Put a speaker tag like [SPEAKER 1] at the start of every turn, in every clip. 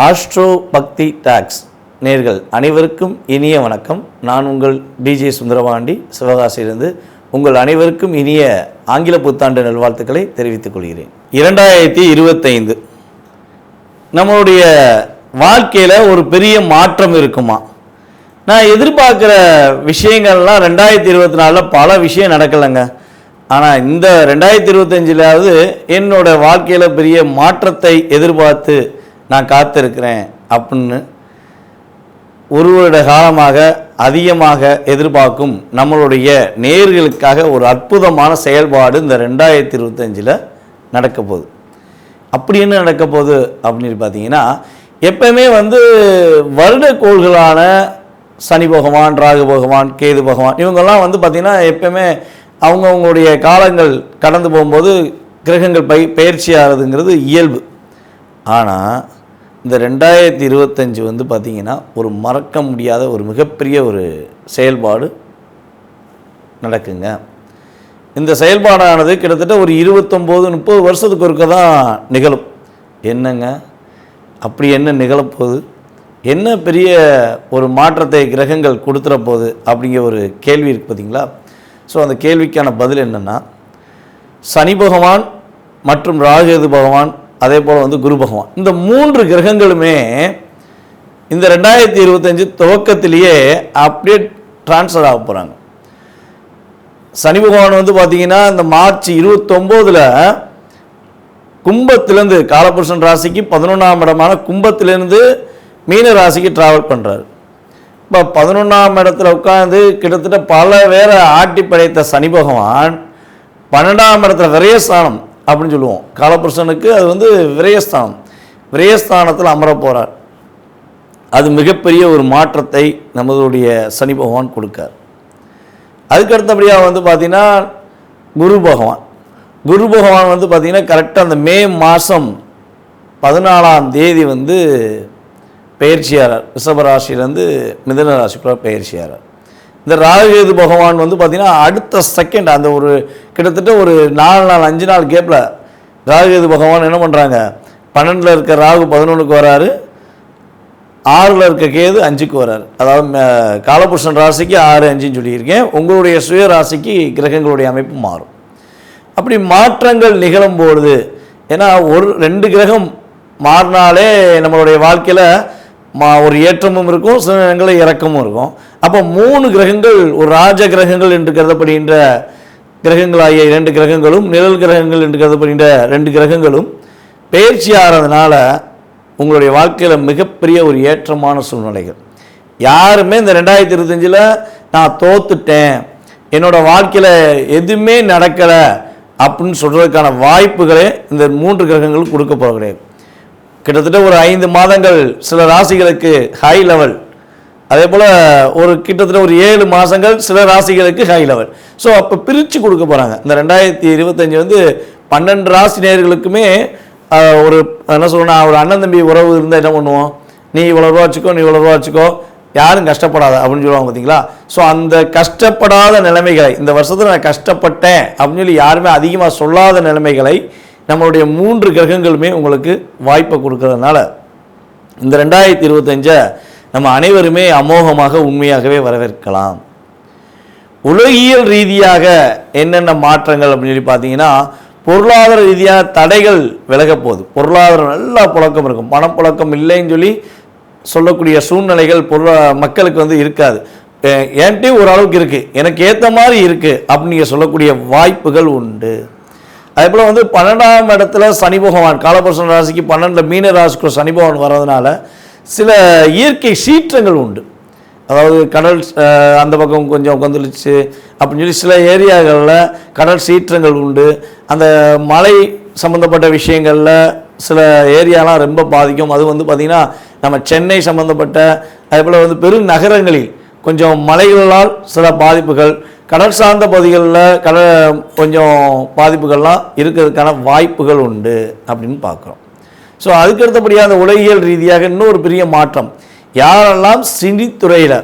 [SPEAKER 1] Astro பக்தி tax நேர்கள் அனைவருக்கும் இனிய வணக்கம். நான் உங்கள் டிஜே சுந்தரபாண்டி, சிவகாசியிலிருந்து உங்கள் அனைவருக்கும் இனிய ஆங்கில புத்தாண்டு நல்வாழ்த்துக்களை தெரிவித்துக் கொள்கிறேன். 2025 நம்மளுடைய வாழ்க்கையில் ஒரு பெரிய மாற்றம் இருக்குமா? நான் எதிர்பார்க்குற விஷயங்கள்லாம் 2024 பல விஷயம் நடக்கலைங்க. ஆனால் இந்த 2025 என்னோட வாழ்க்கையில் பெரிய மாற்றத்தை எதிர்பார்த்து நான் காத்திருக்கிறேன் அப்படின்னு ஒரு வருட காலமாக அதிகமாக எதிர்பார்க்கும் நம்மளுடைய நேயர்களுக்காக ஒரு அற்புதமான செயல்பாடு இந்த 2025 நடக்க போகுது. அப்படி என்ன நடக்க போகுது அப்படின்னு பார்த்தீங்கன்னா, எப்பவுமே வருட கோள்களான சனி பகவான், ராகு பகவான், கேது பகவான் இவங்கெல்லாம் பார்த்திங்கன்னா எப்பவுமே அவங்கவுங்களுடைய காலங்கள் கடந்து போகும்போது கிரகங்கள் பயிற்சி ஆகிறதுங்கிறது இயல்பு. ஆனால் இந்த 2025 பார்த்திங்கன்னா ஒரு மறக்க முடியாத ஒரு மிகப்பெரிய ஒரு செயல்பாடு நடக்குங்க. இந்த செயல்பாடானது கிட்டத்தட்ட ஒரு 29-30 வருஷத்துக்கு ஒருக்க தான் நிகழும். என்னங்க அப்படி என்ன நிகழப்போகுது? என்ன பெரிய ஒரு மாற்றத்தை கிரகங்கள் கொடுத்துற போகுது அப்படிங்கிற ஒரு கேள்வி இருக்குது பார்த்திங்களா? ஸோ அந்த கேள்விக்கான பதில் என்னென்னா, சனி பகவான் மற்றும் ராகு பகவான் அதே போல் குரு பகவான், இந்த 3 கிரகங்களுமே இந்த 2025 துவக்கத்திலேயே அப்படியே டிரான்ஸ்ஃபர் ஆக போகிறாங்க. சனி பகவான் பார்த்திங்கன்னா இந்த மார்ச் 29 கும்பத்திலேருந்து காலபுருஷன் ராசிக்கு 11ஆம் இடமான கும்பத்திலேருந்து மீன ராசிக்கு ட்ராவல் பண்ணுறாரு. இப்போ 11ஆம் இடத்துல உட்காந்து கிட்டத்தட்ட பல பேரை ஆட்டி படைத்த சனி பகவான் 12ஆம் இடத்துல விரயஸ்தானம் அப்படின்னு சொல்லுவோம். காலபுருஷனுக்கு அது விரயஸ்தானம், விரயஸ்தானத்தில் அமர போகிறார். அது மிகப்பெரிய ஒரு மாற்றத்தை நம்மளுடைய சனி பகவான் கொடுக்கார். அதுக்கு அடுத்தபடியாக பார்த்திங்கன்னா குரு பகவான், குரு பகவான் பார்த்திங்கன்னா கரெக்டாக அந்த மே மாதம் 14ஆம் தேதி பயிற்சியாளர் ரிஷபராசிலேருந்து மிதுன ராசிக்குள்ள பயிற்சியாளர். இந்த ராகு பகவான் பார்த்திங்கன்னா அடுத்த செகண்ட் அந்த ஒரு கிட்டத்தட்ட ஒரு 4 நாள் 5 நாள் கேப்பில் ராகு பகவான் என்ன பண்ணுறாங்க, 12 இருக்க ராகு 11க்கு வராரு, 6 இருக்க கேது 5க்கு வராரு. அதாவது காலபுருஷன் ராசிக்கு 6, 5ன்னு சொல்லியிருக்கேன். உங்களுடைய சுய ராசிக்கு கிரகங்களுடைய அமைப்பு மாறும். அப்படி மாற்றங்கள் நிகழும்பொழுது, ஏன்னா 2 கிரகம் மாறினாலே நம்மளுடைய வாழ்க்கையில் ஒரு ஏற்றமும் இருக்கும், சில நேரங்களில் இறக்கமும் இருக்கும். அப்போ 3 கிரகங்கள், ஒரு ராஜ கிரகங்கள் என்று கருதப்படுகின்ற கிரகங்களாகிய 2 கிரகங்களும், நிழல் கிரகங்கள் என்று கருதப்படுகின்ற 2 கிரகங்களும் பயிற்சி ஆகிறதுனால உங்களுடைய வாழ்க்கையில் மிகப்பெரிய ஒரு ஏற்றமான சூழ்நிலைகள். யாருமே இந்த 2025 நான் தோத்துட்டேன், என்னோடய வாழ்க்கையில் எதுவுமே நடக்கலை அப்படின்னு சொல்கிறதுக்கான வாய்ப்புகளே இந்த 3 கிரகங்களும் கொடுக்க போகிறது கிடையாது. கிட்டத்தட்ட ஒரு 5 மாதங்கள் சில ராசிகளுக்கு ஹை லெவல், அதே போல் ஒரு கிட்டத்தட்ட ஒரு 7 மாதங்கள் சில ராசிகளுக்கு ஹை லெவல். ஸோ அப்போ பிரித்து கொடுக்க போகிறாங்க. இந்த 2025 12 ராசி நேயர்களுக்குமே ஒரு என்ன சொல்லணும், ஒரு அண்ணன் தம்பி உறவு இருந்தால் என்ன பண்ணுவோம், நீ இவ்வளோ ரூபா வச்சுக்கோ, நீ இவ்வளோ ரூபா வச்சுக்கோ, யாரும் கஷ்டப்படாத அப்படின்னு சொல்லுவாங்க பார்த்தீங்களா? ஸோ அந்த கஷ்டப்படாத நிலைமைகளை, இந்த வருஷத்தில் நான் கஷ்டப்பட்டேன் அப்படின்னு சொல்லி யாருமே அதிகமாக சொல்லாத நிலைமைகளை நம்மளுடைய 3 கிரகங்களுமே உங்களுக்கு வாய்ப்பை கொடுக்கறதுனால இந்த 2025 நம்ம அனைவருமே அமோகமாக உண்மையாகவே வரவேற்கலாம். உலகியல் ரீதியாக என்னென்ன மாற்றங்கள் அப்படின்னு சொல்லி பார்த்தீங்கன்னா, பொருளாதார ரீதியாக தடைகள் விலக போகுது. பொருளாதாரம் நல்லா புழக்கம் இருக்கும், பணப்புழக்கம் இல்லைன்னு சொல்லக்கூடிய சூழ்நிலைகள் மக்களுக்கு இருக்காது. என்கிட்ட ஓரளவுக்கு இருக்குது, எனக்கு ஏற்ற மாதிரி இருக்குது அப்படின்னு சொல்லக்கூடிய வாய்ப்புகள் உண்டு. அதே போல் 12ஆம் இடத்துல சனி பகவான், காலபுருஷன் ராசிக்கு 12 மீன ராசிக்குள்ள சனி பகவான் வர்றதுனால சில இயற்கை சீற்றங்கள் உண்டு. அதாவது கடல் அந்த பக்கம் கொஞ்சம் கொந்தளிச்சு அப்படின்னு சொல்லி சில ஏரியாக்களில் கடல் சீற்றங்கள் உண்டு. அந்த மலை சம்மந்தப்பட்ட விஷயங்களில் சில ஏரியாலாம் ரொம்ப பாதிக்கும். அது பார்த்திங்கன்னா நம்ம சென்னை சம்மந்தப்பட்ட அதே போல் பெருநகரங்களில் கொஞ்சம் மலைகளால் சில பாதிப்புகள், கடல் சார்ந்த பகுதிகளில் கொஞ்சம் பாதிப்புகள்லாம் இருக்கிறதுக்கான வாய்ப்புகள் உண்டு அப்படின்னு பார்க்குறோம். ஸோ அதுக்கு அடுத்தபடியாக அந்த உலகியல் ரீதியாக இன்னொரு பெரிய மாற்றம், யாரெல்லாம் சினித்துறையில்,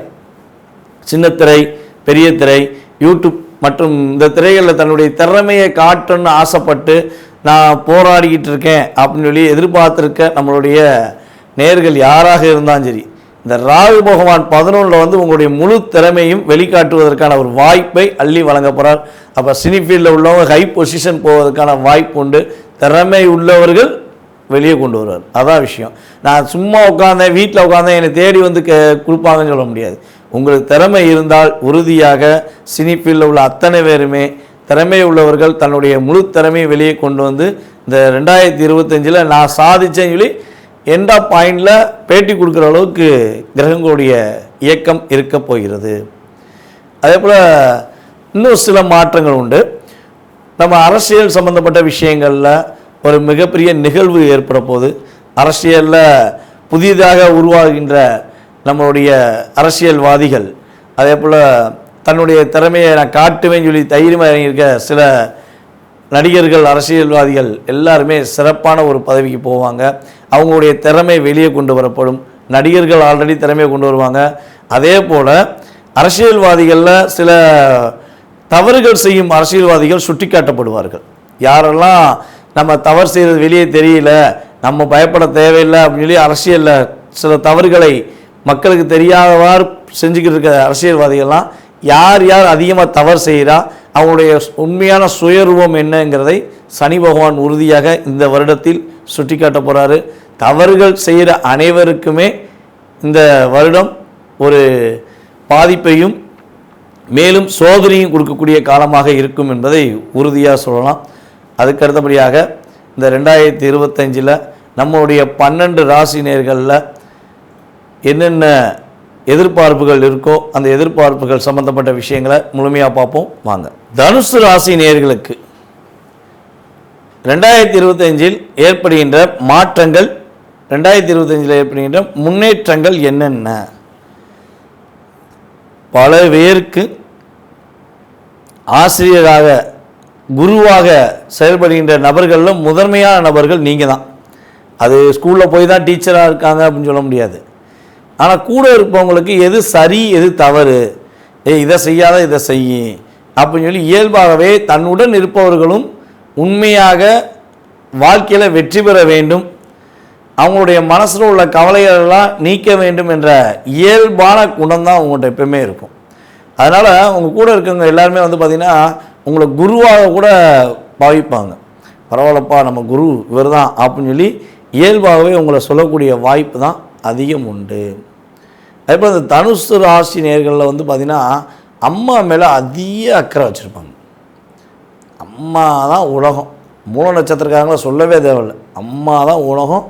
[SPEAKER 1] சின்னத்திரை, பெரிய திரை, யூடியூப் மற்றும் இந்த திரைகளில் தன்னுடைய திறமையை காட்டணும்னு ஆசைப்பட்டு நான் போராடிக்கிட்டு இருக்கேன் அப்படின்னு சொல்லி எதிர்பார்த்துருக்க நம்மளுடைய நேர்கள் யாராக இருந்தாலும் சரி, இந்த ராகு பகவான் 11 வந்து உங்களுடைய முழு திறமையும் வெளிக்காட்டுவதற்கான ஒரு வாய்ப்பை அள்ளி வழங்க போகிறார். அப்போ சினி ஃபீல்டில் உள்ளவங்க ஹை பொசிஷன் போவதற்கான வாய்ப்பு உண்டு. திறமை உள்ளவர்கள் வெளியே கொண்டு வருவார். அதான் விஷயம். நான் சும்மா உட்காந்தேன், வீட்டில் உட்காந்தேன், என்னை தேடி வந்து கொடுப்பாங்கன்னு சொல்ல முடியாது. உங்களுக்கு திறமை இருந்தால் உறுதியாக சினி ஃபீல்டில் உள்ள அத்தனை பேருமே திறமை உள்ளவர்கள் தன்னுடைய முழு திறமையை வெளியே கொண்டு வந்து இந்த 2025 நான் சாதிச்சேன்னு சொல்லி எந்த பாயிண்டில் பேட்டி கொடுக்குற அளவுக்கு கிரகங்களுடைய இயக்கம் இருக்க போகிறது. அதே போல் இன்னும் சில மாற்றங்கள் உண்டு. நம்ம அரசியல் சம்பந்தப்பட்ட விஷயங்களில் ஒரு மிகப்பெரிய நிகழ்வு ஏற்பட போகுது. அரசியலில் புதிதாக உருவாகின்ற நம்மளுடைய அரசியல்வாதிகள் அதே போல் தன்னுடைய திறமையை நான் காட்டுவேன்னு சொல்லி தைரியமாக இறங்கியிருக்க சில நடிகர்கள், அரசியல்வாதிகள் எல்லாருமே சிறப்பான ஒரு பதவிக்கு போவாங்க. அவங்களுடைய திறமை வெளியே கொண்டு வரப்படும். நடிகர்கள் ஆல்ரெடி திறமையை கொண்டு வருவாங்க. அதே போல் அரசியல்வாதிகளில் சில தவறுகள் செய்யும் அரசியல்வாதிகள் சுட்டி காட்டப்படுவார்கள். யாரெல்லாம் நம்ம தவறு செய்கிறது வெளியே தெரியல, நம்ம பயப்பட தேவையில்லை அப்படின்னு சொல்லி அரசியலில் சில தவறுகளை மக்களுக்கு தெரியாதவாறு செஞ்சுக்கிட்டு இருக்க அரசியல்வாதிகள்லாம் யார் யார் அதிகமாக தவறு செய்கிறா, அவங்களுடைய உண்மையான சுயரூபம் என்னங்கிறதை சனி பகவான் உறுதியாக இந்த வருடத்தில் சுட்டி காட்ட போகிறாரு. தவறுகள் செய்கிற அனைவருக்குமே இந்த வருடம் ஒரு பாதிப்பையும் மேலும் சோதனையும் கொடுக்கக்கூடிய காலமாக இருக்கும் என்பதை உறுதியாக சொல்லலாம். அதுக்கு அடுத்தபடியாக இந்த 2025 நம்மளுடைய 12 ராசி நேயர்களில் என்னென்ன எதிர்பார்ப்புகள் இருக்கோ அந்த எதிர்பார்ப்புகள் சம்பந்தப்பட்ட விஷயங்களை முழுமையாக பார்ப்போம் வாங்க. தனுசு ராசி நேயர்களுக்கு 2025 ஏற்படுகின்ற மாற்றங்கள், 2025 ஏற்படுகின்ற முன்னேற்றங்கள் என்னென்ன? பல பேருக்கு ஆசிரியராக குருவாக செயல்படுகின்ற நபர்களில் முதன்மையான நபர்கள் நீங்கள் தான். அது ஸ்கூலில் போய் தான் டீச்சராக இருக்காங்க அப்படின்னு சொல்ல முடியாது. ஆனால் கூட இருப்பவங்களுக்கு எது சரி எது தவறு, இதை செய்யாத இதை செய்ய அப்படின்னு சொல்லி இயல்பாகவே தன்னுடன் இருப்பவர்களும் உண்மையாக வாழ்க்கையில் வெற்றி பெற வேண்டும், அவங்களுடைய மனசில் உள்ள கவலைகளெல்லாம் நீக்க வேண்டும் என்ற இயல்பான குணம் தான் உங்கள்கிட்ட எப்பவுமே இருக்கும். அதனால் உங்கள் கூட இருக்கவங்க எல்லாருமே வந்து பார்த்திங்கன்னா உங்களை குருவாக கூட பாவிப்பாங்க. பரவாயில்லப்பா நம்ம குரு இவர் தான் அப்படின்னு சொல்லி இயல்பாகவே உங்களை சொல்லக்கூடிய வாய்ப்பு தான் அதிகம் உண்டு. அதேபோல் இந்த தனுசு ராசி நேயர்களில் வந்து பார்த்திங்கன்னா அம்மா மேலே அதிக அக்கறை வச்சுருப்பாங்க. அம்மா தான் உலகம். மூல நட்சத்திரக்காரங்களை சொல்லவே தேவையில்லை. அம்மா தான் உலகம்,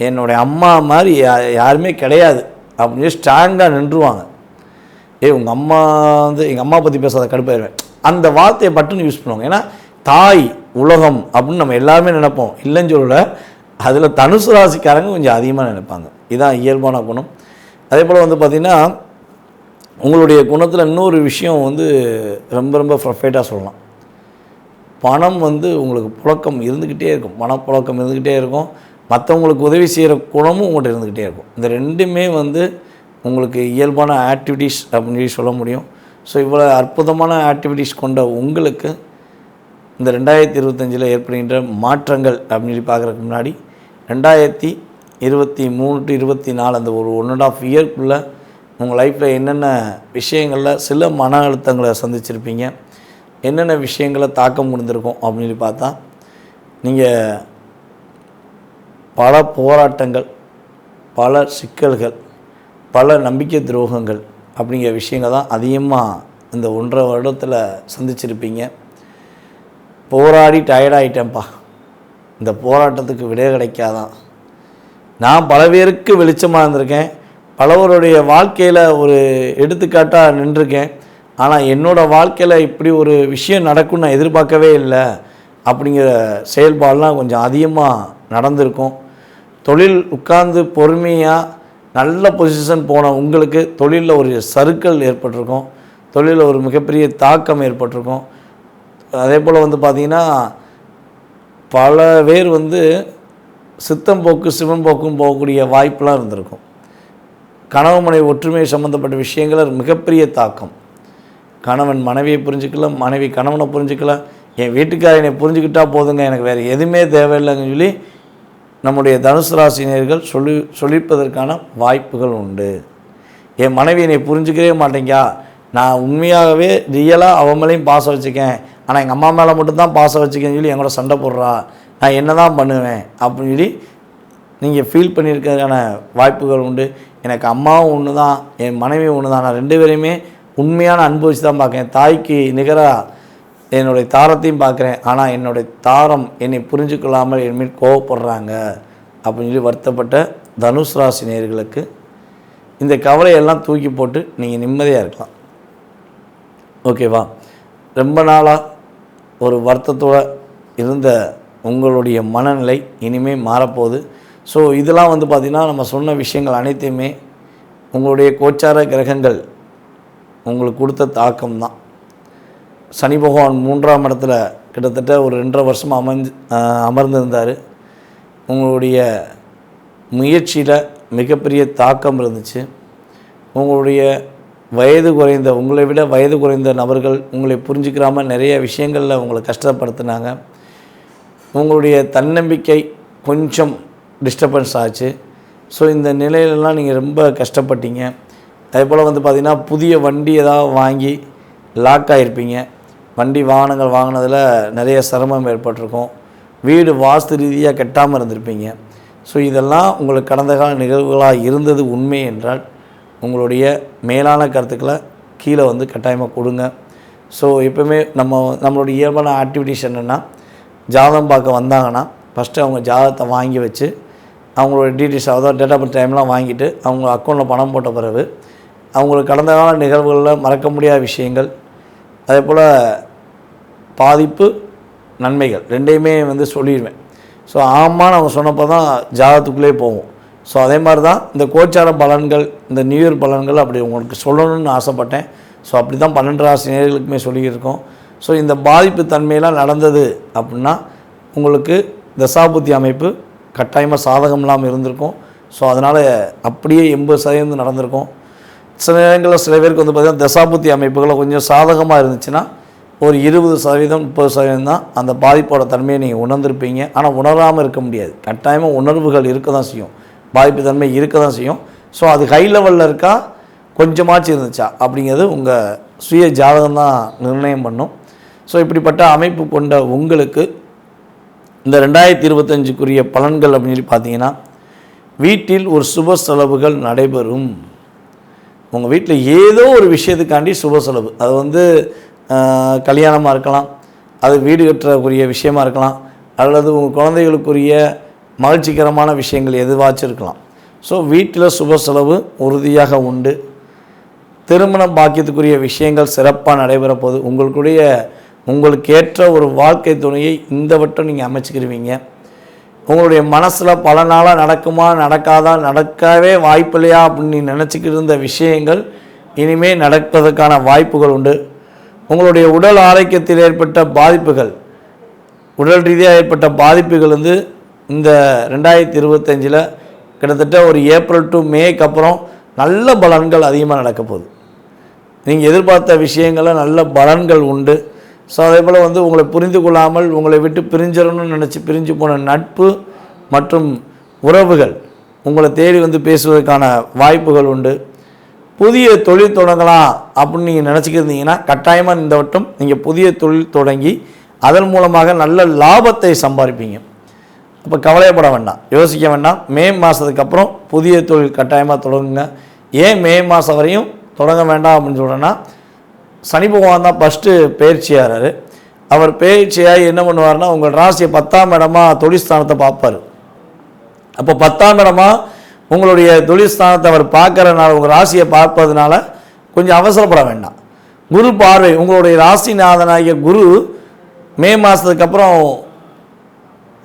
[SPEAKER 1] என்னுடைய அம்மா மாதிரி யாருமே கிடையாது அப்படின்னு சொல்லி ஸ்ட்ராங்காக நின்றுவாங்க. உங்கள் அம்மா வந்து எங்கள் அம்மா பற்றி பேசாத கடுப்பாயிருவேன், அந்த வார்த்தையை பட்டுன்னு யூஸ் பண்ணுவாங்க. ஏன்னா தாய் உலகம் அப்படின்னு நம்ம எல்லாருமே நினைப்போம், இல்லைன்னு சொல்லலை. அதில் தனுசு ராசிக்காரங்க கொஞ்சம் அதிகமாக நினைப்பாங்க. இதுதான் இயல்பான குணம். அதே போல் வந்து பார்த்திங்கன்னா உங்களுடைய குணத்தில் இன்னொரு விஷயம் வந்து ரொம்ப ரொம்ப பர்ஃபெக்டாக சொல்லலாம். பணம் வந்து உங்களுக்கு புழக்கம் இருந்துக்கிட்டே இருக்கும், பணப்புழக்கம் இருந்துக்கிட்டே இருக்கும். மற்றவங்களுக்கு உதவி செய்கிற குணமும் உங்கள்கிட்ட இருந்துக்கிட்டே இருக்கும். இந்த ரெண்டுமே வந்து உங்களுக்கு இயல்பான ஆக்டிவிட்டீஸ் அப்படின்னு சொல்ல முடியும். ஸோ இவ்வளோ அற்புதமான ஆக்டிவிட்டீஸ் கொண்ட உங்களுக்கு இந்த 2025 ஏற்படுகின்ற மாற்றங்கள் அப்படின்னு சொல்லி பார்க்குறதுக்கு முன்னாடி 2023 to 24 அந்த ஒரு 1.5 இயர்க்குள்ளே உங்கள் லைஃப்பில் என்னென்ன விஷயங்களில் சில மன அழுத்தங்களை சந்திச்சிருப்பீங்க, என்னென்ன விஷயங்களை தாக்கம் கொடுத்துருக்கோம் அப்படின்னு சொல்லி பார்த்தா, நீங்கள் பல போராட்டங்கள், பல சிக்கல்கள், பல நம்பிக்கை துரோகங்கள் அப்படிங்கிற விஷயங்கள் தான் அதிகமாக இந்த 1.5 வருடத்தில் சந்திச்சிருப்பீங்க. போராடி டயர்டாயிட்டேன்ப்பா, இந்த போராட்டத்துக்கு விடை கிடைக்காதான். நான் பல பேருக்கு வெளிச்சமாக இருந்திருக்கேன், பலவருடைய வாழ்க்கையில் ஒரு எடுத்துக்காட்டாக நின்றுருக்கேன். ஆனால் என்னோடய வாழ்க்கையில் இப்படி ஒரு விஷயம் நடக்கும்னு நான் எதிர்பார்க்கவே இல்லை அப்படிங்கிற செயல்பாடெலாம் கொஞ்சம் அதிகமாக நடந்திருக்கும். தொழில் உட்கார்ந்து பொறுமையாக நல்ல பொசிஷன் போன உங்களுக்கு தொழிலில் ஒரு சறுக்கல் ஏற்பட்டிருக்கும், தொழிலில் ஒரு மிகப்பெரிய தாக்கம் ஏற்பட்டிருக்கும். அதே போல் வந்து பார்த்திங்கன்னா பல பேர் வந்து சித்தம் போக்கு சிவன் போக்கும் போகக்கூடிய வாய்ப்பெலாம் இருந்திருக்கும். கணவன் மனைவி ஒற்றுமை சம்மந்தப்பட்ட விஷயங்கள் மிகப்பெரிய தாக்கம். கணவன் மனைவியை புரிஞ்சுக்கல, மனைவி கணவனை புரிஞ்சுக்கல, என் வீட்டுக்காரனை புரிஞ்சுக்கிட்டா போதுங்க, எனக்கு வேறு எதுவுமே தேவையில்லைன்னு சொல்லி நம்முடைய தனுசு ராசினியர்கள் சொல்லிப்பதற்கான வாய்ப்புகள் உண்டு. என் மனைவி என்னை புரிஞ்சுக்கவே மாட்டேங்கா, நான் உண்மையாகவே ரியலாக அவன் மேலேயும் பாசம் வச்சுக்கேன், ஆனால் எங்கள் அம்மா மேலே மட்டும்தான் பாசம் வச்சுக்கேன்னு சொல்லி எங்களோட சண்டை போடுறா, நான் என்ன தான் பண்ணுவேன் அப்படின்னு சொல்லி நீங்கள் ஃபீல் பண்ணியிருக்கிறதுக்கான வாய்ப்புகள் உண்டு. எனக்கு அம்மாவும் ஒன்று தான், என் மனைவியும் ஒன்று தான், நான் 2 பேரையுமே உண்மையான அனுபவிச்சு தான் பார்க்குறேன். தாய்க்கு நிகராக என்னுடைய தாரத்தையும் பார்க்குறேன், ஆனால் என்னுடைய தாரம் என்னை புரிஞ்சுக்கொள்ளாமல் என் மீது கோவப்படுறாங்க அப்படின்னு சொல்லி வருத்தப்பட்ட தனுஷ் ராசி நேயர்களுக்கு இந்த கவலையெல்லாம் தூக்கி போட்டு நீங்கள் நிம்மதியாக இருக்கலாம். ஓகேவா? ரொம்ப நாளாக ஒரு வருத்தத்தோடு இருந்த உங்களுடைய மனநிலை இனிமேல் மாறப்போகுது. ஸோ இதெல்லாம் வந்து பார்த்திங்கன்னா நம்ம சொன்ன விஷயங்கள் அனைத்தையுமே உங்களுடைய கோச்சார கிரகங்கள் உங்களுக்கு கொடுத்த தாக்கம் தான். சனி பகவான் 3ஆம் இடத்துல கிட்டத்தட்ட ஒரு 2.5 வருஷம் அமர்ந்திருந்தார். உங்களுடைய முயற்சியில் மிகப்பெரிய தாக்கம் இருந்துச்சு. உங்களுடைய உங்களை விட வயது குறைந்த நபர்கள் உங்களை புரிஞ்சுக்கிறாமல் நிறைய விஷயங்களில் உங்களை கஷ்டப்படுத்தினாங்க. உங்களுடைய தன்னம்பிக்கை கொஞ்சம் டிஸ்டர்பன்ஸ் ஆச்சு. ஸோ இந்த நிலையிலலாம் நீங்கள் ரொம்ப கஷ்டப்பட்டீங்க. அதே போல் வந்து பார்த்திங்கன்னா புதிய வண்டி ஏதாவது வாங்கி லாக் ஆகிருப்பீங்க. வண்டி வாகனங்கள் வாங்கினதில் நிறைய சிரமம் ஏற்பட்டிருக்கும். வீடு வாஸ்து ரீதியாக கட்டாமல் இருந்திருப்பீங்க. ஸோ இதெல்லாம் உங்களுக்கு கடந்த கால நிகழ்வுகளாக இருந்தது உண்மை என்றால் உங்களுடைய மேலான கருத்துக்களை கீழே வந்து கட்டாயமாக கொடுங்க. ஸோ எப்போவுமே நம்மளுடைய இயல்பான ஆக்டிவிட்டிஸ் என்னென்னா, ஜாதகம் பார்க்க வந்தாங்கன்னா ஃபஸ்ட்டு அவங்க ஜாதகத்தை வாங்கி வச்சு அவங்களோட டீட்டெயில்ஸ் அதாவது டேட் ஆஃப் பர்த் டைம்லாம் வாங்கிட்டு அவங்க அக்கௌண்ட்டில் பணம் போட்ட பிறகு அவங்களுக்கு கடந்த கால நிகழ்வுகளில் மறக்க முடியாத விஷயங்கள், அதே போல் பாதிப்பு நன்மைகள் 2யுமே வந்து சொல்லிடுவேன். ஸோ ஆமான்னு அவங்க சொன்னப்போ தான் ஜாதகத்துக்குள்ளே போவோம். ஸோ அதே மாதிரி தான் இந்த கோச்சார பலன்கள், இந்த நியூ இயர் பலன்கள் அப்படி உங்களுக்கு சொல்லணும்னு ஆசைப்பட்டேன். ஸோ அப்படி தான் 12 ராசி நேயர்களுக்குமே சொல்லியிருக்கோம். ஸோ இந்த பாதிப்பு தன்மையெல்லாம் நடந்தது அப்படின்னா உங்களுக்கு தசாபுத்தி அமைப்பு கட்டாயமாக சாதகம் இல்லாமல் இருந்திருக்கும். ஸோ அதனால் அப்படியே 80% நடந்திருக்கும். சில நேரங்களில் சில பேருக்கு வந்து பார்த்திங்கன்னா தசாபுத்தி அமைப்புகளை கொஞ்சம் சாதகமாக இருந்துச்சுன்னா ஒரு 20% 30% தான் அந்த பாதிப்போட தன்மையை நீங்கள் உணர்ந்திருப்பீங்க. ஆனால் உணராமல் இருக்க முடியாது. கட்டாயமாக உணர்வுகள் இருக்க தான் செய்யும், பாதிப்பு தன்மை இருக்க தான் செய்யும். ஸோ அது ஹை லெவலில் இருக்கா கொஞ்சமாச்சு இருந்துச்சா அப்படிங்கிறது உங்கள் சுய ஜாதகம் தான் நிர்ணயம் பண்ணும். ஸோ இப்படிப்பட்ட அமைப்பு கொண்ட உங்களுக்கு இந்த 2025க்குரிய பலன்கள் அப்படின்னு சொல்லி பார்த்தீங்கன்னா, வீட்டில் ஒரு சுப செலவுகள் நடைபெறும். உங்கள் வீட்டில் ஏதோ ஒரு விஷயத்துக்காண்டி சுப செலவு, அது வந்து கல்யாணமாக இருக்கலாம், அது வீடு கட்டுறக்குரிய விஷயமா இருக்கலாம், அல்லது உங்கள் குழந்தைகளுக்குரிய மகிழ்ச்சிகரமான விஷயங்கள் எதுவாச்சும் இருக்கலாம். ஸோ வீட்டில் சுப செலவு உறுதியாக உண்டு. திருமண பாக்கியத்துக்குரிய விஷயங்கள் சிறப்பாக நடைபெற போது உங்களுக்கு ஏற்ற ஒரு வாழ்க்கை துணையை இந்த வட்டம் நீங்கள் அமைச்சிக்கிருவீங்க. உங்களுடைய மனசில் பல நாளாக நடக்குமா நடக்காதா, நடக்கவே வாய்ப்பு இல்லையா அப்படின்னு நீ நினச்சிக்கிட்டு இருந்த விஷயங்கள் இனிமேல் நடப்பதற்கான வாய்ப்புகள் உண்டு. உங்களுடைய உடல் ஆரோக்கியத்தில் ஏற்பட்ட பாதிப்புகள், உடல் ரீதியாக ஏற்பட்ட பாதிப்புகள் வந்து இந்த 2025 கிட்டத்தட்ட ஒரு ஏப்ரல் டு மேக்கு அப்புறம் நல்ல பலன்கள் அதிகமாக நடக்க போகுது. நீங்கள் எதிர்பார்த்த விஷயங்களில் நல்ல பலன்கள் உண்டு. ஸோ அதே போல் வந்து உங்களை புரிந்து கொள்ளாமல் உங்களை விட்டு பிரிஞ்சிடணும்னு நினச்சி பிரிஞ்சு போன நட்பு மற்றும் உறவுகள் உங்களை தேடி வந்து பேசுவதற்கான வாய்ப்புகள் உண்டு. புதிய தொழில் தொடங்கலாம் அப்படின்னு நீங்கள் நினச்சிக்கிருந்தீங்கன்னா கட்டாயமாக இந்த வட்டம் நீங்கள் புதிய தொழில் தொடங்கி அதன் மூலமாக நல்ல லாபத்தை சம்பாதிப்பீங்க. அப்போ கவலைப்பட வேண்டாம், யோசிக்க வேண்டாம். மே மாதத்துக்கு அப்புறம் புதிய தொழில் கட்டாயமாக தொடங்குங்க. ஏன் மே மாதம் வரையும் தொடங்க வேண்டாம் அப்படின்னு சொல்கிறேன்னா, சனி பகவான் தான் ஃபஸ்ட்டு பயிற்சியாகிறார். அவர் பயிற்சியாகி என்ன பண்ணுவார்னா, உங்கள் ராசியை 10ஆம் இடமா தொழில்ஸ்தானத்தை பார்ப்பார். அப்போ 10ஆம் இடமா உங்களுடைய தொழில்ஸ்தானத்தை அவர் பார்க்குறதுனால, உங்கள் ராசியை பார்ப்பதுனால கொஞ்சம் அவசரப்பட வேண்டாம். குரு பார்வை, உங்களுடைய ராசிநாதனாகிய குரு மே மாதத்துக்கு அப்புறம்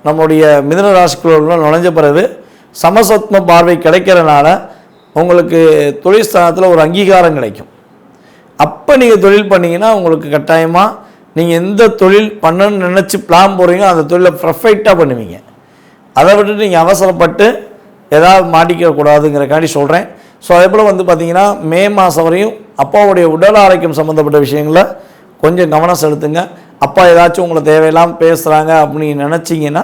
[SPEAKER 1] நம்முடைய மிதுன ராசிக்குள்ள நுழைஞ்ச பிறகு சமசத்ம பார்வை கிடைக்கிறனால உங்களுக்கு தொழில்ஸ்தானத்தில் ஒரு அங்கீகாரம் கிடைக்கும். அப்போ நீங்கள் தொழில் பண்ணிங்கன்னா உங்களுக்கு கட்டாயமாக நீங்கள் எந்த தொழில் பண்ணணும்னு நினச்சி பிளான் போடுறீங்க அந்த தொழிலை பர்ஃபெக்டாக பண்ணுவீங்க. அதை விட்டுட்டு நீங்கள் அவசரப்பட்டு ஏதாவது மாட்டிக்கக்கூடாதுங்கிறக்காண்டி சொல்கிறேன். ஸோ அதே போல் வந்து பார்த்திங்கன்னா மே மாதம் வரையும் அப்பாவுடைய உடல் ஆரோக்கியம் சம்மந்தப்பட்ட விஷயங்களில் கொஞ்சம் கவனம் செலுத்துங்க. அப்பா ஏதாச்சும் உங்களை தேவையில்லாமல் பேசுகிறாங்க அப்படின்னு நினச்சிங்கன்னா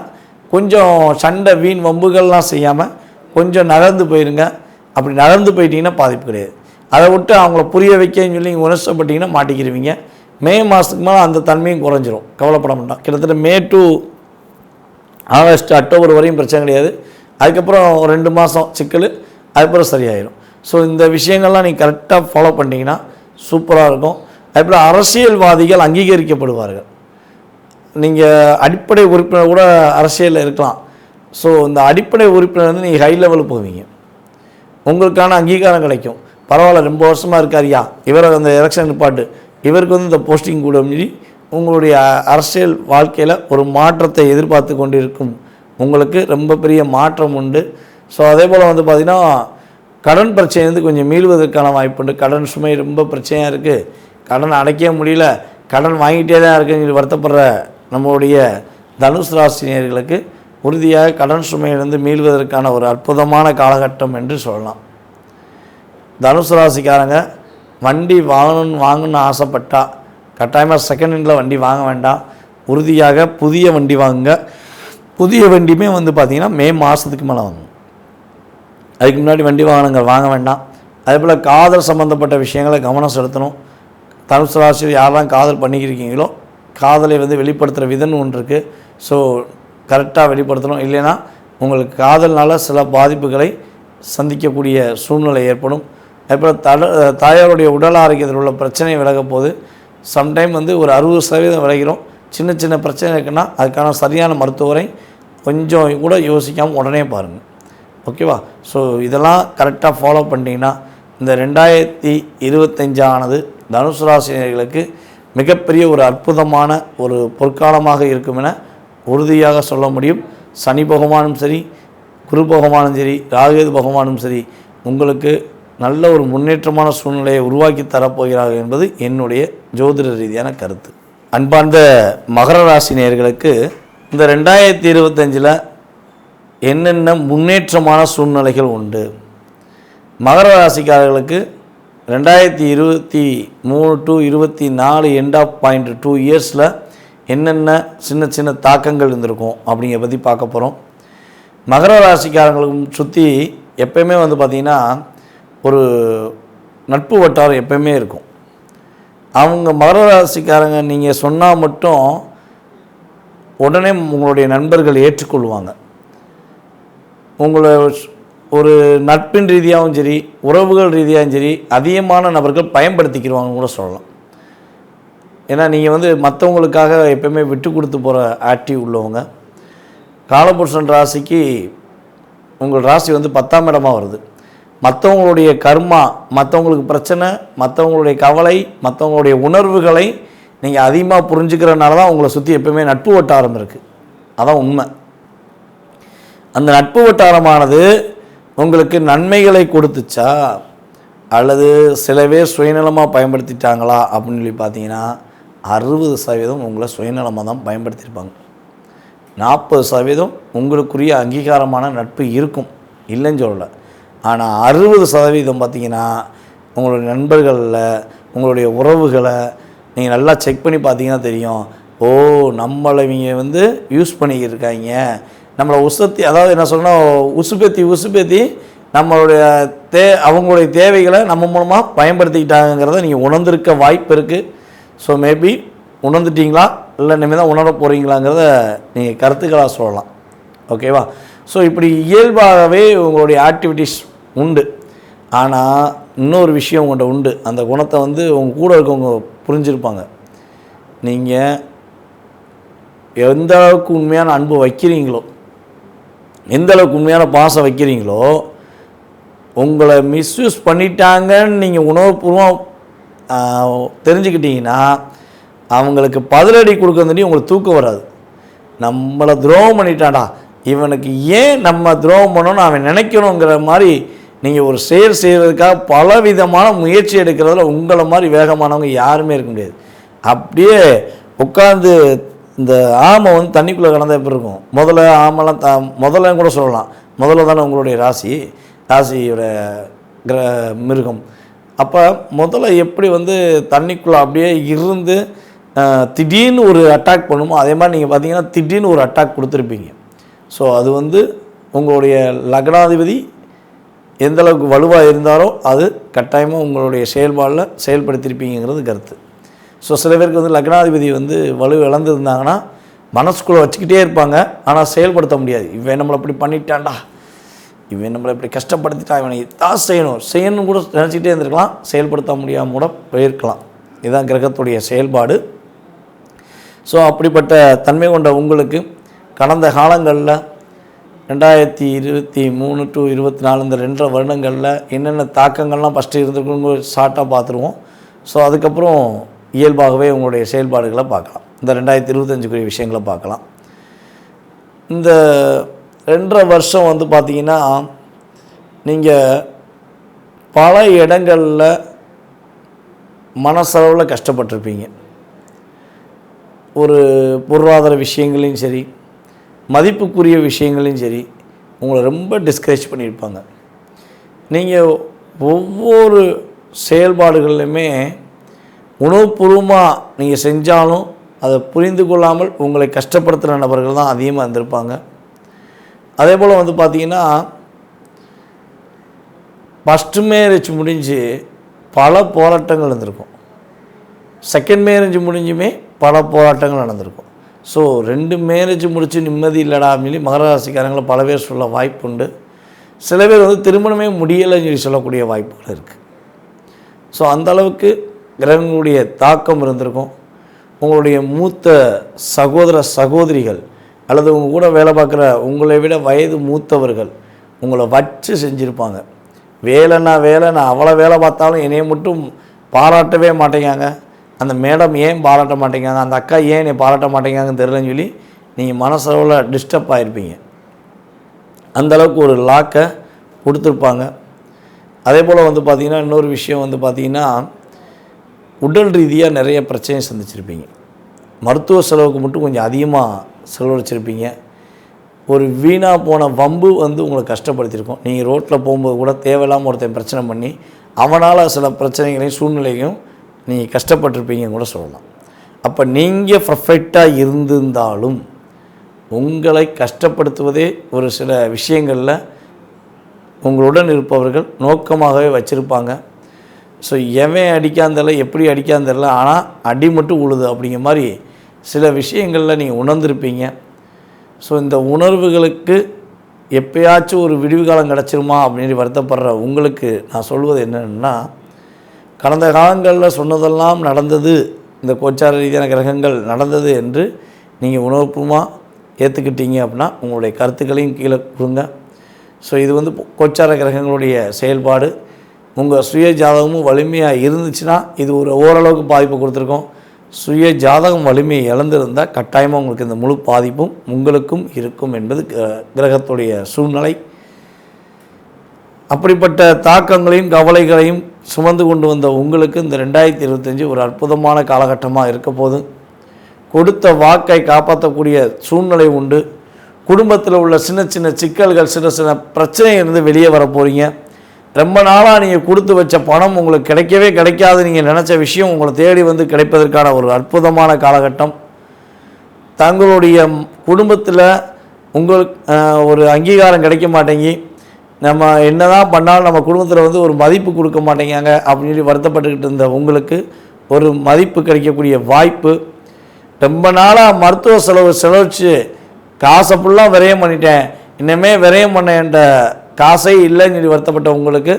[SPEAKER 1] கொஞ்சம் சண்டை வீண் வம்புகள்லாம் செய்யாமல் கொஞ்சம் நகர்ந்து போயிருங்க. அப்படி நகர்ந்து போயிட்டீங்கன்னா பாதிப்பு கிடையாது. அதை விட்டு அவங்கள புரிய வைக்கன்னு சொல்லி நீங்கள் உணர்ச்சப்பட்டீங்கன்னா மாட்டிக்கிடுவீங்க. மே மாதத்துக்கு மேலே அந்த தன்மையும் குறைஞ்சிரும், கவலைப்பட மாட்டோம். கிட்டத்தட்ட மே டு ஆகஸ்ட் அக்டோபர் வரையும் பிரச்சனை கிடையாது. அதுக்கப்புறம் 2 மாதம் சிக்கல், அதுக்கப்புறம் சரியாயிடும். ஸோ இந்த விஷயங்கள்லாம் நீங்கள் கரெக்டாக ஃபாலோ பண்ணிட்டீங்கன்னா சூப்பராக இருக்கும். அதுக்கப்புறம் அரசியல்வாதிகள் அங்கீகரிக்கப்படுவார்கள். நீங்கள் அடிப்படை உறுப்பினர் கூட அரசியலில் இருக்கலாம். ஸோ இந்த அடிப்படை உறுப்பினர் வந்து நீங்கள் ஹை லெவலுக்கு போவீங்க, உங்களுக்கான அங்கீகாரம் கிடைக்கும். பரவாயில்ல, ரொம்ப வருஷமாக இருக்காரியா, இவரை அந்த எலெக்ஷன் நிப்பாட்டு, இவருக்கு வந்து இந்த போஸ்டிங் கூட சொல்லி உங்களுடைய அரசியல் வாழ்க்கையில் ஒரு மாற்றத்தை எதிர்பார்த்து கொண்டிருக்கும் உங்களுக்கு ரொம்ப பெரிய மாற்றம் உண்டு. ஸோ அதே போல் வந்து பார்த்திங்கன்னா கடன் பிரச்சனை வந்து கொஞ்சம் மீள்வதற்கான வாய்ப்பு உண்டு. கடன் சுமை ரொம்ப பிரச்சனையாக இருக்குது, கடன் அடைக்க முடியல, கடன் வாங்கிட்டே தான் இருக்குன்னு சொல்லி வருத்தப்படுற நம்மளுடைய தனுசு ராசினியர்களுக்கு உறுதியாக கடன் சுமையிலிருந்து மீள்வதற்கான ஒரு அற்புதமான காலகட்டம் என்று சொல்லலாம். தனுசு ராசிக்காரங்க வண்டி வாங்கணும்னு ஆசைப்பட்டால் கட்டாயமாக செகண்ட் ஹேண்டில் வண்டி வாங்க வேண்டாம். உறுதியாக புதிய வண்டி வாங்குங்க. புதிய வண்டியுமே வந்து பார்த்திங்கன்னா மே மாதத்துக்கு மேலே வாங்குங்க. அதுக்கு முன்னாடி வண்டி வாங்க வேண்டாம். அதேபோல் காதல் சம்மந்தப்பட்ட விஷயங்களை கவனம் செலுத்தணும். தனுசு ராசியில் யாரெல்லாம் காதல் பண்ணிக்கிருக்கீங்களோ காதலை வந்து வெளிப்படுத்துகிற விதம் ஒன்று இருக்குது. ஸோ கரெக்டாக வெளிப்படுத்தணும். இல்லைன்னா உங்களுக்கு காதல்னால் சில பாதிப்புகளை சந்திக்கக்கூடிய சூழ்நிலை ஏற்படும். அதுபோல் தாயாருடைய உடல் ஆரோக்கியத்தில் உள்ள பிரச்சனை விலக போது சம்டைம் வந்து ஒரு 60% விலகிறோம். சின்ன சின்ன பிரச்சனை இருக்குன்னா அதுக்கான சரியான மருத்துவரை கொஞ்சம் கூட யோசிக்காமல் உடனே பாருங்கள். ஓகேவா? ஸோ இதெல்லாம் கரெக்டாக ஃபாலோ பண்ணிட்டீங்கன்னா இந்த 2025 ஆனது தனுசு ராசினியர்களுக்கு மிகப்பெரிய ஒரு அற்புதமான ஒரு பொற்காலமாக இருக்கும் என உறுதியாக சொல்ல முடியும். சனி பகவானும் சரி, குரு பகவானும் சரி, ராகுகேது பகவானும் சரி உங்களுக்கு நல்ல ஒரு முன்னேற்றமான சூழ்நிலையை உருவாக்கி தரப்போகிறார்கள் என்பது என்னுடைய ஜோதிட ரீதியான கருத்து. அன்பார்ந்த மகர ராசி நேயர்களுக்கு இந்த 2025 என்னென்ன முன்னேற்றமான சூழ்நிலைகள் உண்டு? மகர ராசிக்காரர்களுக்கு 2023 டு 24 எண்ட் ஆஃப் பாயிண்ட் 2 இயர்ஸில் என்னென்ன சின்ன சின்ன தாக்கங்கள் இருந்திருக்கும் அப்படிங்கிற பற்றி பார்க்க போகிறோம். மகர ராசிக்காரங்களுக்கு சுற்றி எப்பயுமே வந்து பார்த்திங்கன்னா ஒரு நட்பு வட்டாரம் எப்பயுமே இருக்கும். அவங்க மகர ராசிக்காரங்க நீங்கள் சொன்னால் மட்டும் உடனே உங்களுடைய நண்பர்கள் ஏற்றுக்கொள்வாங்க. உங்களை ஒரு நட்பின் ரீதியாகவும் சரி, உறவுகள் ரீதியாகவும் சரி, அதிகமான நபர்கள் பயன்படுத்திக்கிடுவாங்கன்னு கூட சொல்லலாம். ஏன்னா நீங்கள் வந்து மற்றவங்களுக்காக எப்பயுமே விட்டு கொடுத்து போகிற ஆக்டிவ் உள்ளவங்க. காலபுருஷன் ராசிக்கு உங்கள் ராசி வந்து 10ஆம் இடமாக வருது. மற்றவங்களுடைய கர்மா, மற்றவங்களுக்கு பிரச்சனை, மற்றவங்களுடைய கவலை, மற்றவங்களுடைய உணர்வுகளை நீங்கள் அதிகமாக புரிஞ்சுக்கிறனால தான் உங்களை சுற்றி எப்பயுமே நட்பு வட்டாரம் இருக்குது. அதான் உண்மை. அந்த நட்பு வட்டாரமானது உங்களுக்கு நன்மைகளை கொடுத்துச்சா அல்லது சில பேர் சுயநலமாக பயன்படுத்திட்டாங்களா அப்படின்னு சொல்லி பார்த்தீங்கன்னா 60% உங்களை சுயநலமாக தான் பயன்படுத்தியிருப்பாங்க. 40% உங்களுக்குரிய அங்கீகாரமான நட்பு இருக்கும், இல்லைன்னு சொல்லலை. ஆனால் 60% பார்த்திங்கன்னா உங்களுடைய நண்பர்களில் உங்களுடைய உறவுகளை நீங்கள் நல்லா செக் பண்ணி பார்த்தீங்கன்னா தெரியும். ஓ, நம்மளை இவங்க வந்து யூஸ் பண்ணிக்கிட்டு இருக்காங்க, நம்மளை உசத்தி, அதாவது என்ன சொல்லணும், உசுப்பேத்தி நம்மளுடைய அவங்களுடைய தேவைகளை நம்ம மூலமாக பயன்படுத்திக்கிட்டாங்கிறத நீங்கள் உணர்ந்திருக்க வாய்ப்பு இருக்குது. ஸோ மேபி உணர்ந்துட்டிங்களா இல்லை இனிமேல் தான் உணர போகிறீங்களாங்கிறத நீங்கள் கருத்துக்களாக சொல்லலாம். ஓகேவா? ஸோ இப்படி இயல்பாகவே உங்களுடைய ஆக்டிவிட்டீஸ் உண்டு. ஆனால் இன்னொரு விஷயம் உங்கள்கிட்ட உண்டு. அந்த குணத்தை வந்து உங்கள் கூட இருக்கவங்க புரிஞ்சிருப்பாங்க. நீங்கள் எந்த அளவுக்கு உண்மையான அன்பு வைக்கிறீங்களோ, எந்த அளவுக்கு உண்மையான பாசம் வைக்கிறீங்களோ, உங்களை மிஸ்யூஸ் பண்ணிட்டாங்கன்னு நீங்கள் உணர்வுபூர்வம் தெரிஞ்சுக்கிட்டீங்கன்னா அவங்களுக்கு பதிலடி கொடுக்கறதுனே உங்களுக்கு தூக்கம் வராது. நம்மளை துரோகம் பண்ணிட்டான்டா, இவனுக்கு ஏன் நம்ம துரோகம் பண்ணணும்னு அவன் நினைக்கணுங்கிற மாதிரி நீங்கள் ஒரு செயல் செய்வதற்காக பலவிதமான முயற்சி எடுக்கிறதுல உங்களை மாதிரி வேகமானவங்க யாருமே இருக்க முடியாது. அப்படியே உட்காந்து இந்த ஆமை வந்து தண்ணிக்குள்ளே கடந்தால் எப்படி இருக்கும்? முதல்ல கூட சொல்லலாம், முதல்ல தானே உங்களுடைய ராசியோட மிருகம். அப்போ முதல்ல எப்படி வந்து தண்ணிக்குள்ளே அப்படியே இருந்து திடீர்னு ஒரு அட்டாக் பண்ணுமோ அதே மாதிரி நீங்கள் பார்த்தீங்கன்னா திடீர்னு ஒரு அட்டாக் கொடுத்துருப்பீங்க. ஸோ அது வந்து உங்களுடைய லக்னாதிபதி எந்தளவுக்கு வலுவாக இருந்தாரோ அது கட்டாயமாக உங்களுடைய செயல்பாடில் செயல்படுத்தியிருப்பீங்கிறது கருத்து. ஸோ சில பேருக்கு வந்து லக்னாதிபதி வந்து வலு இழந்துருந்தாங்கன்னா மனசுக்குள்ளே வச்சுக்கிட்டே இருப்பாங்க, ஆனால் செயல்படுத்த முடியாது. இவன் நம்மளை அப்படி பண்ணிட்டான்டா, இவன் நம்மளை இப்படி கஷ்டப்படுத்திட்டான், இவனை தான் செய்யணும் கூட நினச்சிக்கிட்டே இருந்திருக்கலாம், செயல்படுத்த முடியாமல் கூட போயிருக்கலாம். இதுதான் கிரகத்துடைய செயல்பாடு. ஸோ அப்படிப்பட்ட தன்மை கொண்ட உங்களுக்கு கடந்த காலங்களில் 2023 to 24 இந்த 2 வருடங்களில் என்னென்ன தாக்கங்கள்லாம் ஃபஸ்ட்டு இருந்திருக்குன்னு ஷார்ட்டாக பார்த்துருவோம். ஸோ அதுக்கப்புறம் இயல்பாகவே உங்களுடைய செயல்பாடுகளை பார்க்கலாம். இந்த 2025 விஷயங்களை பார்க்கலாம். இந்த 2.5 வருஷம் வந்து பார்த்திங்கன்னா நீங்கள் பல இடங்களில் மனசளவில் கஷ்டப்பட்டிருப்பீங்க. ஒரு பொருளாதார விஷயங்களையும் சரி, மதிப்புக்குரிய விஷயங்களையும் சரி, உங்களை ரொம்ப டிஸ்கரேஜ் பண்ணியிருப்பாங்க. நீங்கள் ஒவ்வொரு செயல்பாடுகள்லையுமே உணவுபூர்வமாக நீங்கள் செஞ்சாலும் அதை புரிந்து கொள்ளாமல் உங்களை கஷ்டப்படுத்துகிற நபர்கள் தான் அதிகமாக இருந்திருப்பாங்க. அதே போல் வந்து பார்த்திங்கன்னா ஃபஸ்ட்டு மேரேஜ் முடிஞ்சு பல போராட்டங்கள் இருந்திருக்கும், செகண்ட் மேரேஜ் முடிஞ்சுமே பல போராட்டங்கள் நடந்திருக்கும். ஸோ 2 மேரேஜ் முடித்து நிம்மதி இல்லைடா சொல்லி மகர ராசிக்காரங்களை பல பேர் சொல்ல வாய்ப்பு உண்டு. சில பேர் வந்து திருமணமே முடியலைன்னு சொல்லி சொல்லக்கூடிய வாய்ப்புகள் இருக்குது. ஸோ அந்தளவுக்கு கிரகங்களுடைய தாக்கம் இருந்திருக்கும். உங்களுடைய மூத்த சகோதர சகோதரிகள் அல்லது உங்கள் கூட வேலை பார்க்குற உங்களை விட வயது மூத்தவர்கள் உங்களை வச்சு செஞ்சுருப்பாங்க. வேலைன்னா வேலை, நான் அவ்வளோ வேலை பார்த்தாலும் என்னையை மட்டும் பாராட்டவே மாட்டேங்காங்க, அந்த மேடம் ஏன் பாராட்ட மாட்டேங்காங்க, அந்த அக்கா ஏன் என்னை பாராட்ட மாட்டேங்காங்கன்னு தெரிலன்னு சொல்லி நீங்கள் மனசளவில் டிஸ்டர்ப் ஆகிருப்பீங்க. அந்தளவுக்கு ஒரு லாக்கை கொடுத்துருப்பாங்க. அதே போல் வந்து பார்த்திங்கன்னா இன்னொரு விஷயம் வந்து பார்த்திங்கன்னா உடல் ரீதியாக நிறைய பிரச்சனையை சந்திச்சிருப்பீங்க. மருத்துவ செலவுக்கு மட்டும் கொஞ்சம் அதிகமாக செலவழிச்சிருப்பீங்க. ஒரு வீணாக போன வம்பு வந்து உங்களை கஷ்டப்படுத்தியிருக்கோம். நீங்கள் ரோட்டில் போகும்போது கூட தேவையில்லாமல் ஒருத்தன் பிரச்சனை பண்ணி அவனால் சில பிரச்சனைகளையும் சூழ்நிலையும் நீங்கள் கஷ்டப்பட்டிருப்பீங்கன்னு கூட சொல்லலாம். அப்போ நீங்கள் பர்ஃபெக்டாக இருந்திருந்தாலும் உங்களை கஷ்டப்படுத்துவதே ஒரு சில விஷயங்களில் உங்களுடன் இருப்பவர்கள் நோக்கமாகவே வச்சுருப்பாங்க. ஸோ எவன் அடிக்காந்தல எப்படி அடிக்காந்தல, ஆனால் அடி மட்டும் உழுது அப்படிங்கிற மாதிரி சில விஷயங்களில் நீங்கள் உணர்ந்திருப்பீங்க. ஸோ இந்த உணர்வுகளுக்கு எப்பயாச்சும் ஒரு விடிவு காலம் கிடச்சிருமா அப்படின்னு வருத்தப்படுற உங்களுக்கு நான் சொல்வது என்னென்னா, கடந்த காலங்களில் சொன்னதெல்லாம் நடந்தது, இந்த கோச்சார ரீதியான கிரகங்கள் நடந்தது என்று நீங்கள் உணர்வுபூர்வமாக ஏற்றுக்கிட்டீங்க அப்படின்னா உங்களுடைய கருத்துக்களையும் கீழே கொடுங்க. ஸோ இது வந்து கோச்சார கிரகங்களுடைய செயல்பாடு. உங்கள் சுய ஜாதகமும் வலிமையாக இருந்துச்சுன்னா இது ஒரு ஓரளவுக்கு பாதிப்பு கொடுத்துருக்கோம். சுய ஜாதகம் வலிமையை இழந்திருந்தால் கட்டாயமாக உங்களுக்கு இந்த முழு பாதிப்பும் உங்களுக்கும் இருக்கும் என்பது கிரகத்துடைய சூழ்நிலை. அப்படிப்பட்ட தாக்கங்களையும் கவலைகளையும் சுமந்து கொண்டு வந்த உங்களுக்கு இந்த 2025 ஒரு அற்புதமான காலகட்டமாக இருக்க போது. கொடுத்த வாக்கை காப்பாற்றக்கூடிய சூழ்நிலை உண்டு. குடும்பத்தில் உள்ள சின்ன சின்ன சிக்கல்கள், சின்ன சின்ன பிரச்சனையிலிருந்து வெளியே வர போகிறீங்க. ரொம்ப நாளாக நீங்கள் கொடுத்து வச்ச பணம் உங்களுக்கு கிடைக்கவே கிடைக்காது, நீங்கள் நினச்ச விஷயம் உங்களை தேடி வந்து கிடைப்பதற்கான ஒரு அற்புதமான காலகட்டம். தங்களுடைய குடும்பத்தில் உங்களுக்கு ஒரு அங்கீகாரம் கிடைக்க மாட்டேங்கி, நம்ம என்ன தான் பண்ணாலும் நம்ம குடும்பத்தில் வந்து ஒரு மதிப்பு கொடுக்க மாட்டேங்காங்க அப்படின்னு சொல்லி வருத்தப்பட்டுக்கிட்டு இருந்த உங்களுக்கு ஒரு மதிப்பு கிடைக்கக்கூடிய வாய்ப்பு. ரொம்ப நாளாக மருத்துவ செலவழித்து காசை ஃபுல்லாக விரயம் பண்ணிட்டேன், இன்னமே விரயம் பண்ண என்ற காசே இல்லைன்னு சொல்லி வருத்தப்பட்ட உங்களுக்கு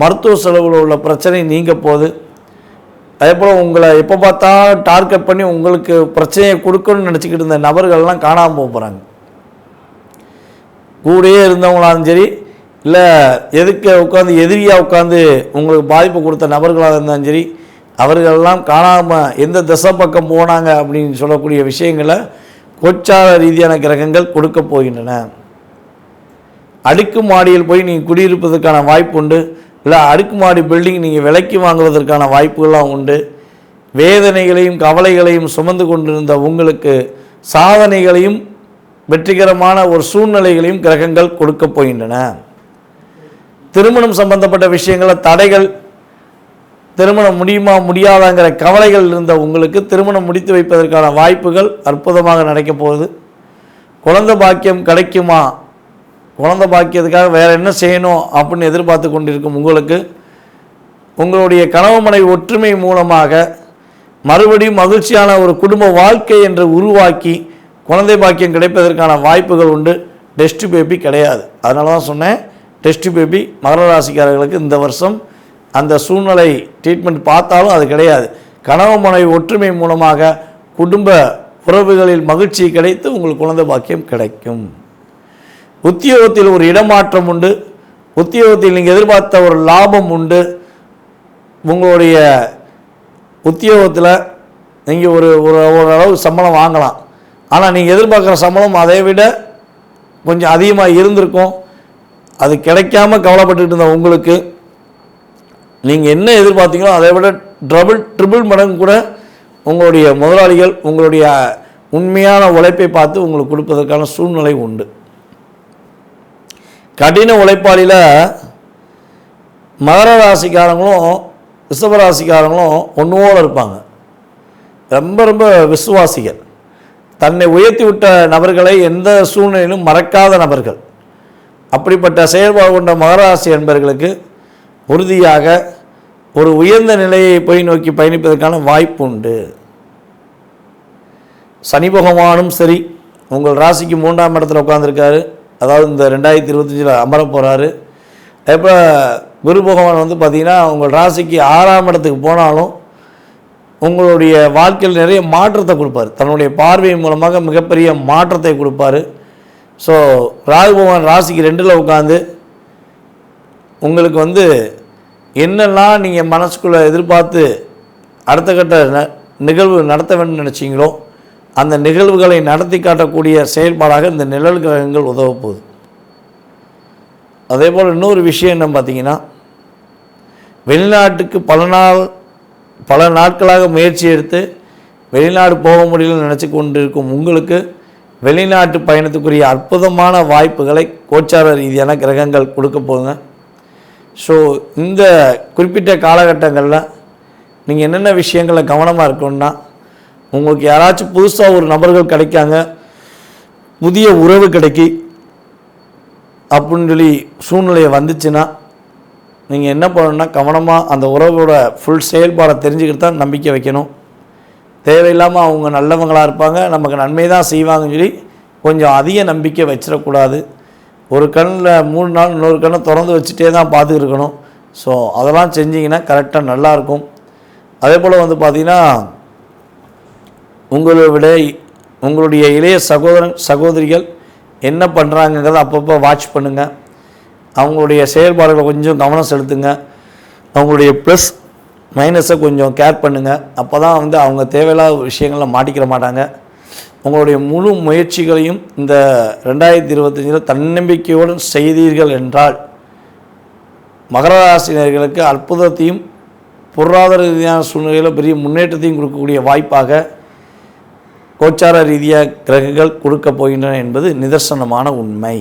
[SPEAKER 1] மருத்துவ செலவில் உள்ள பிரச்சனை நீங்க போகுது. அதே போல் உங்களை எப்போ பார்த்தாலும் டார்கெட் பண்ணி உங்களுக்கு பிரச்சனையை கொடுக்கணும்னு நினச்சிக்கிட்டு இருந்த நபர்கள்லாம் காணாமல் போகிறாங்க. கூடயே இருந்தவங்களாலும் சரி, இல்லை எதுக்கு உட்காந்து எதிரியாக உட்காந்து உங்களுக்கு பாதிப்பு கொடுத்த நபர்களாக இருந்தாலும் சரி, அவர்களெல்லாம் காணாமல் எந்த திசை பக்கம் போனாங்க அப்படின்னு சொல்லக்கூடிய விஷயங்களை கோச்சார ரீதியான கிரகங்கள் கொடுக்க போகின்றன. அடுக்குமாடியில் போய் நீங்கள் குடியிருப்பதற்கான வாய்ப்பு உண்டு. இல்லை அடுக்குமாடி பில்டிங் நீங்கள் விலைக்கு வாங்குவதற்கான வாய்ப்புகள்லாம் உண்டு. வேதனைகளையும் கவலைகளையும் சுமந்து கொண்டிருந்த உங்களுக்கு சாதனைகளையும் வெற்றிகரமான ஒரு சூழ்நிலைகளையும் கிரகங்கள் கொடுக்க போகின்றன. திருமணம் சம்பந்தப்பட்ட விஷயங்களில் தடைகள், திருமணம் முடியுமா முடியாதாங்கிற கவலைகள் இருந்த உங்களுக்கு திருமணம் முடித்து வைப்பதற்கான வாய்ப்புகள் அற்புதமாக நடக்கப் போகுது. குழந்தை பாக்கியம் கிடைக்குமா, குழந்தை பாக்கியத்துக்காக வேறு என்ன செய்யணும் அப்படின்னு எதிர்பார்த்து கொண்டிருக்கும் உங்களுக்கு உங்களுடைய கணவன் மனைவி ஒற்றுமை மூலமாக மறுபடியும் மகிழ்ச்சியான ஒரு குடும்ப வாழ்க்கை என்று உருவாக்கி குழந்தை பாக்கியம் கிடைப்பதற்கான வாய்ப்புகள் உண்டு. டெஸ்ட் பேபி கிடையாது. அதனால தான் சொன்னேன், டெஸ்ட் பேபி மகர ராசிக்காரர்களுக்கு இந்த வருஷம் அந்த சூழ்நிலை ட்ரீட்மெண்ட் பார்த்தாலும் அது கிடையாது. கணவன் மனைவி ஒற்றுமை மூலமாக குடும்ப உறவுகளில் மகிழ்ச்சி கிடைத்து உங்களுக்கு குழந்தை பாக்கியம் கிடைக்கும். உத்தியோகத்தில் ஒரு இடமாற்றம் உண்டு. உத்தியோகத்தில் நீங்கள் எதிர்பார்த்த ஒரு லாபம் உண்டு. உங்களுடைய உத்தியோகத்தில் நீங்கள் ஓரளவு சம்பளம் வாங்கலாம். ஆனால் நீங்கள் எதிர்பார்க்குற சம்பளம் அதை விட கொஞ்சம் அதிகமாக இருந்திருக்கும். அது கிடைக்காம கவலைப்பட்டுட்டு இருந்த உங்களுக்கு நீங்கள் என்ன எதிர்பார்த்தீங்களோ அதை விட ட்ரிபிள் மடங்கு கூட உங்களுடைய முதலாளிகள் உங்களுடைய உண்மையான உழைப்பை பார்த்து உங்களுக்கு கொடுப்பதற்கான சூழ்நிலை உண்டு. கடின உழைப்பாளியில் மகர ராசிக்காரங்களும் ரிஷப ராசிக்காரங்களும் ஒன்றோடு இருப்பாங்க. ரொம்ப ரொம்ப விசுவாசிகள், தன்னை உயர்த்தி விட்ட நபர்களை எந்த சூழ்நிலையிலும் மறக்காத நபர்கள். அப்படிப்பட்ட செயல்பாடு கொண்ட மகராசி என்பவர்களுக்கு உறுதியாக ஒரு உயர்ந்த நிலையை போய் நோக்கி பயணிப்பதற்கான வாய்ப்பு உண்டு. சனி பகவானும் சரி உங்கள் ராசிக்கு 3ஆம் இடத்துல உட்காந்துருக்காரு. அதாவது இந்த 2025 அமர போகிறாரு. இப்போ குரு பகவான் வந்து பார்த்திங்கன்னா உங்கள் ராசிக்கு 6ஆம் இடத்துக்கு போனாலும் உங்களுடைய வாழ்க்கையில் நிறைய மாற்றத்தை கொடுப்பார். தன்னுடைய பார்வை மூலமாக மிகப்பெரிய மாற்றத்தை கொடுப்பார். ஸோ ராகு பகவான் ராசிக்கு 2ல் உட்காந்து உங்களுக்கு வந்து என்னெல்லாம் நீங்கள் மனசுக்குள்ளே எதிர்பார்த்து அடுத்த கட்ட நிகழ்வு நடத்த வேண்டும் நினச்சிங்களோ அந்த நிகழ்வுகளை நடத்தி காட்டக்கூடிய செயல்பாடாக இந்த நிழல் கிரகங்கள் உதவ போகுது. அதே போல் இன்னொரு விஷயம் என்ன பார்த்தீங்கன்னா, வெளிநாட்டுக்கு பல நாட்களாக முயற்சி எடுத்து வெளிநாடு போக முடியலன்னு நினச்சி கொண்டிருக்கும் உங்களுக்கு வெளிநாட்டு பயணத்துக்குரிய அற்புதமான வாய்ப்புகளை கோச்சார ரீதியான கிரகங்கள் கொடுக்க போகுங்க. ஸோ இந்த குறிப்பிட்ட காலகட்டங்களில் நீங்கள் என்னென்ன விஷயங்களில் கவனமாக இருக்கணும்னா, உங்களுக்கு யாராச்சும் புதுசாக ஒரு நபர்கள் கிடைக்காங்க, புதிய உறவு கிடைக்கி அப்படின்னு சொல்லி சூழ்நிலையை வந்துச்சுன்னா நீங்கள் என்ன பண்ணணுன்னா கவனமாக அந்த உறவோட ஃபுல் செயல்பாடை தெரிஞ்சுக்கிட்டு தான் நம்பிக்கை வைக்கணும். தேவையில்லாமல் அவங்க நல்லவங்களாக இருப்பாங்க, நமக்கு நன்மை தான் செய்வாங்கன்னு சொல்லி கொஞ்சம் அதிக நம்பிக்கை வச்சிடக்கூடாது. ஒரு கண்ணில் 3 நாள் இன்னொரு கண்ணை திறந்து வச்சுட்டே தான் பார்த்துக்கிருக்கணும். ஸோ அதெல்லாம் செஞ்சிங்கன்னா கரெக்டாக நல்லாயிருக்கும். அதே போல் வந்து பார்த்திங்கன்னா உங்களுடைய இளைய சகோதரிகள் என்ன பண்ணுறாங்கிறத அப்பப்போ வாட்ச் பண்ணுங்கள். அவங்களுடைய செயல்பாடுகளை கொஞ்சம் கவனம் செலுத்துங்க. அவங்களுடைய ப்ளஸ் மைனஸை கொஞ்சம் கேர் பண்ணுங்கள். அப்போ தான் வந்து அவங்க தேவையில்லாத விஷயங்களில் மாட்டிக்கிற மாட்டாங்க. உங்களுடைய முழு முயற்சிகளையும் இந்த 2025 தன்னம்பிக்கையோடு செய்தீர்கள் என்றால் மகர ராசினர்களுக்கு அற்புதத்தையும் பொருளாதார ரீதியான சூழ்நிலையில் பெரிய முன்னேற்றத்தையும் கொடுக்கக்கூடிய வாய்ப்பாக கோச்சார ரீதியாக கிரகங்கள் கொடுக்க போகின்றன என்பது நிதர்சனமான உண்மை.